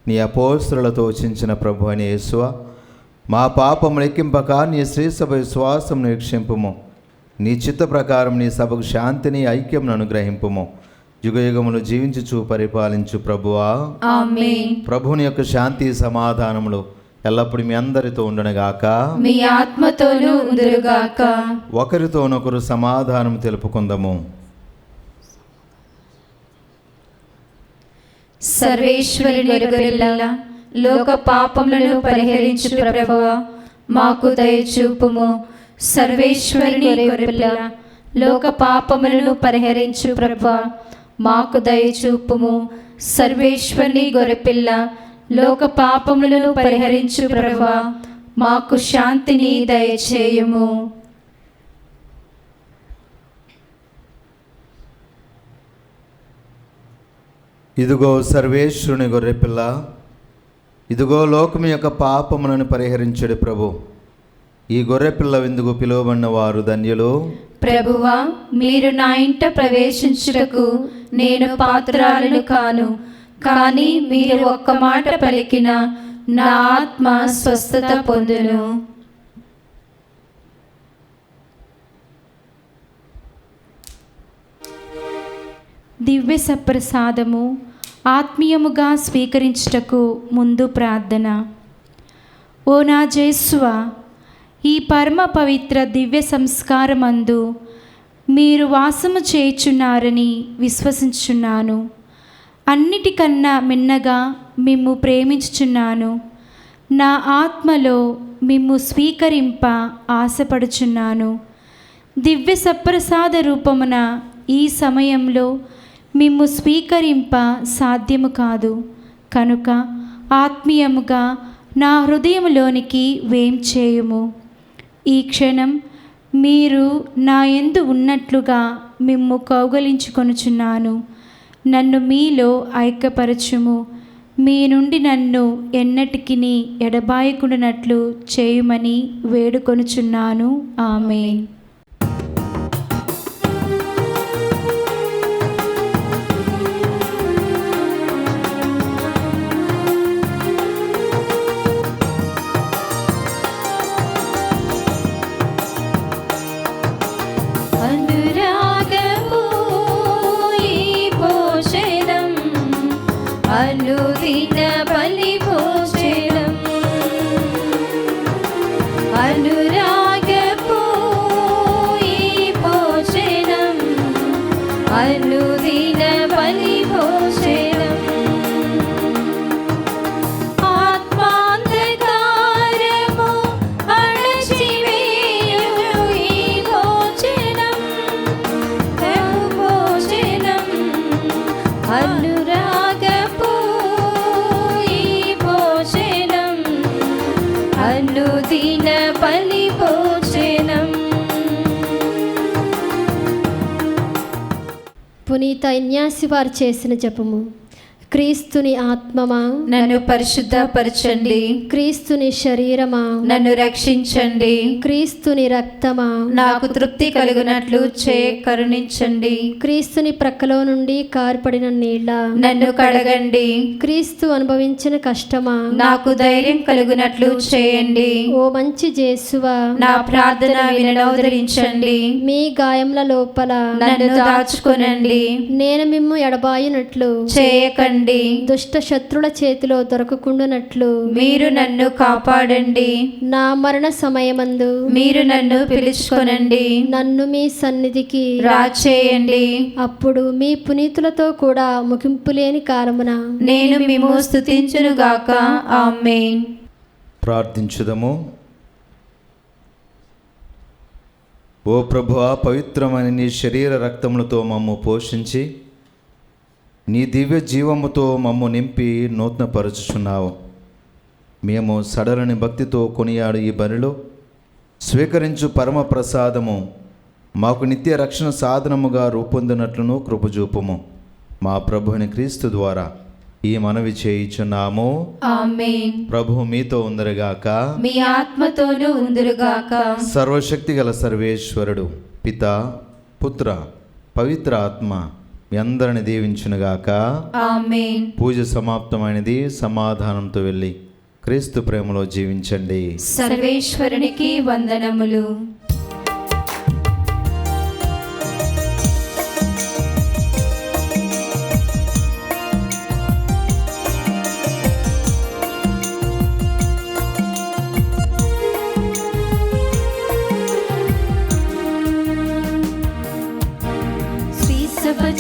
నీ అపోస్తలులతో వచించిన ప్రభు అని యేసువా, మా పాపము లెక్కింపక నీ శ్రీసభ విశ్వాసం నిరీక్షింపుము. నీ చిత్త ప్రకారం నీ సభకు శాంతిని, ఐక్యమును అనుగ్రహింపుము. యుగయుగములు జీవించుచు పరిపాలించు ప్రభువా. ఆమేన్. ప్రభుని యొక్క శాంతి సమాధానములు ఎల్లప్పుడూ మీ అందరితో ఉండునుగాక. మీ ఆత్మతోనూ ఉందురుగాక. ఒకరితోనొకరు సమాధానం తెలుపుకుందము. సర్వేశ్వరుని గొర్రెల లోక పాపములను పరిహరించు ప్రభువా, మాకు దయచూపుము. సర్వేశ్వరుని గొర్రెల లోక పాపములను పరిహరించు ప్రభువా, మాకు దయచూపుము. సర్వేశ్వరుని గొర్రెపిల్ల లోక పాపములను పరిహరించు ప్రభువా, మాకు శాంతిని దయచేయుము. ఇదిగో సర్వేశ్వరుని గొర్రెపిల్ల, ఇదిగో లోకము యొక్క పాపములను పరిహరించడు ప్రభు. ఈ గొర్రెపిల్ల విందుకు పిలువబడిన వారు ధన్యులు. ప్రభువా, మీరు నా ఇంట ప్రవేశించుటకు నేను పాత్రాలను కాను, కానీ మీరు ఒక్క మాట పలికిన నా ఆత్మ స్వస్థత పొందును. దివ్య సప్రసాదము ఆత్మీయముగా స్వీకరించుటకు ముందు ప్రార్థన. ఓ నా జేసువా, ఈ పరమ పవిత్ర దివ్య సంస్కారమందు మీరు వాసము చేయుచున్నారని విశ్వసించుచున్నాను. అన్నిటికన్నా మిన్నగా మిమ్ము ప్రేమించుచున్నాను. నా ఆత్మలో మిమ్ము స్వీకరింప ఆశపడుచున్నాను. దివ్య సప్రసాద రూపమున ఈ సమయంలో మిమ్ము స్వీకరింప సాధ్యము కాదు. కనుక ఆత్మీయముగా నా హృదయములోనికి వేంచేయుము. ఈ క్షణం మీరు నా యందు ఉన్నట్లుగా మిమ్ము కౌగలించుకొనుచున్నాను. నన్ను మీలో ఐక్యపరచుము. మీ నుండి నన్ను ఎన్నటికిని ఎడబాయకుండానట్లు చేయుమని వేడుకొనుచున్నాను. ఆమేన్. అనుదిన బలి భోజనం అనురాగపు ఈ భోజనం అనుదిన బలి భోజనం ఆత్మాంధకారము అణచివేయు ఈ భోజనం భోజనం అనురాగపు ఈ భోజనం అనుదిన బలి భోజనం. పునీత ఇన్యాసి వారు చేసిన జపము. క్రీస్తుని ఆత్మమా నన్ను పరిశుద్ధపరచండి, క్రీస్తుని శరీరమా నన్ను రక్షించండి, క్రీస్తుని రక్తమా నాకు తృప్తి కలుగునట్లు కరుణించండి, క్రీస్తుని ప్రక్కలో నుండి కార్పడిన నీళ్ళ నన్ను కడగండి, క్రీస్తు అనుభవించిన కష్టమా నాకు ధైర్యం కలుగునట్లు చేయండి, ఓ మంచి జేసువా నా ప్రార్థన విననోదరించండి, మీ గాయముల లోపల నన్ను దాచుకొనండి, నేను మిమ్ము ఎడబాయునట్లు చేయకండి, దుష్ట శత్రుల చేతిలో దొరకకుండానట్లు మీరు నన్ను కాపాడండి, నా మరణ సమయమందు మీరు నన్ను పిలుచుకొనండి, నన్ను మీ సన్నిధికి రాచేయండి, అప్పుడు మీ పునీతులతో కూడా ముగింపు లేని కాలమున నేను మిమ్ము స్తుతించునుగాక. ఆమేన్. ప్రార్థించుదము. ఓ ప్రభువా, పవిత్రమైన నీ శరీర రక్తములతో మమ్ము పోషించి నీ దివ్య జీవముతో మమ్ము నింపి నూతనపరచుచున్నావు. మేము సడలని భక్తితో కొనియాడు ఈ బలిలో స్వీకరించు పరమ ప్రసాదము మాకు నిత్య రక్షణ సాధనముగా రూపొందినట్లును కృపజూపము. మా ప్రభుని క్రీస్తు ద్వారా ఈ మనవి చేయుచున్నాము. ఆమేన్. ప్రభు మీతో ఉందరుగాక, మీ ఆత్మతోనూ ఉందురుగాక. సర్వశక్తి గల సర్వేశ్వరుడు పిత పుత్ర పవిత్ర ఆత్మ మీ అందరిని దీవించునుగాక. ఆమేన్. పూజ సమాప్తమైనది. సమాధానంతో వెళ్ళి క్రీస్తు ప్రేమలో జీవించండి. సర్వేశ్వరునికి వందనములు.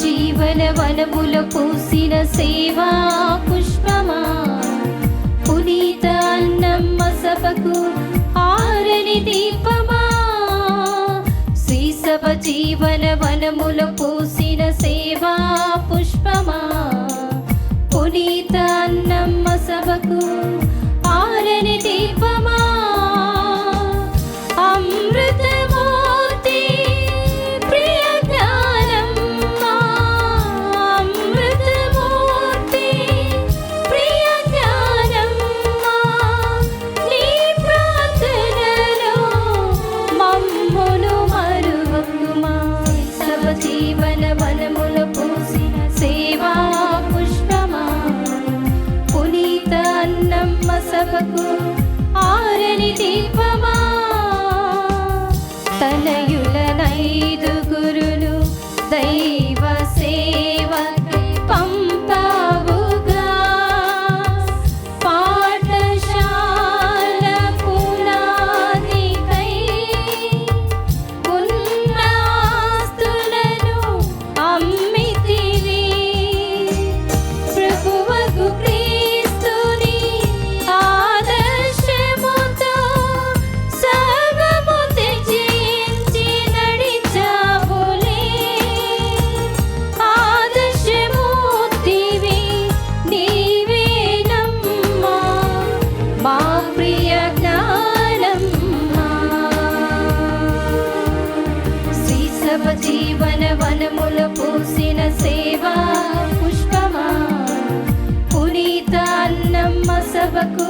జీవన వనముల పూసిన సేవా పుష్పమా పునీత అన్నమ్మ సభకు ఆరని దీపమా శ్రీసభ జీవన వనముల పూసిన సేవా పుష్పమా పునీత అన్నమ్మ సభకు ఆరని దీపమా అమృతమూర్తి ప్రియ జ్ఞానమ్మా అమృతమూర్తి ప్రియ జ్ఞానమ్మా నీ ప్రార్థనలో మమ్మును మరువకుమా సభ జీవన వనముల పూసిన సేవా పుష్పమా పునీత అన్నమ్మ సభకు ఆరని దీపమా తనయులనైదుగురును దైవ సేవకి పంపావుగా పాఠశాల పునాదికై ఉన్నాస్తులను అమ్మితివి ప్రభువకు క్రీస్తుని ఆదర్శముతో సర్వము త్యజించి నడిచావులే ఆదర్శమూర్తివి నీవేనమ్మా మా ప్రియ జ్ఞానమ్మా శ్రీసభ జీవన వనముల పూసిన సేవా పుష్పమా పునీత అన్నమ్మ సభకు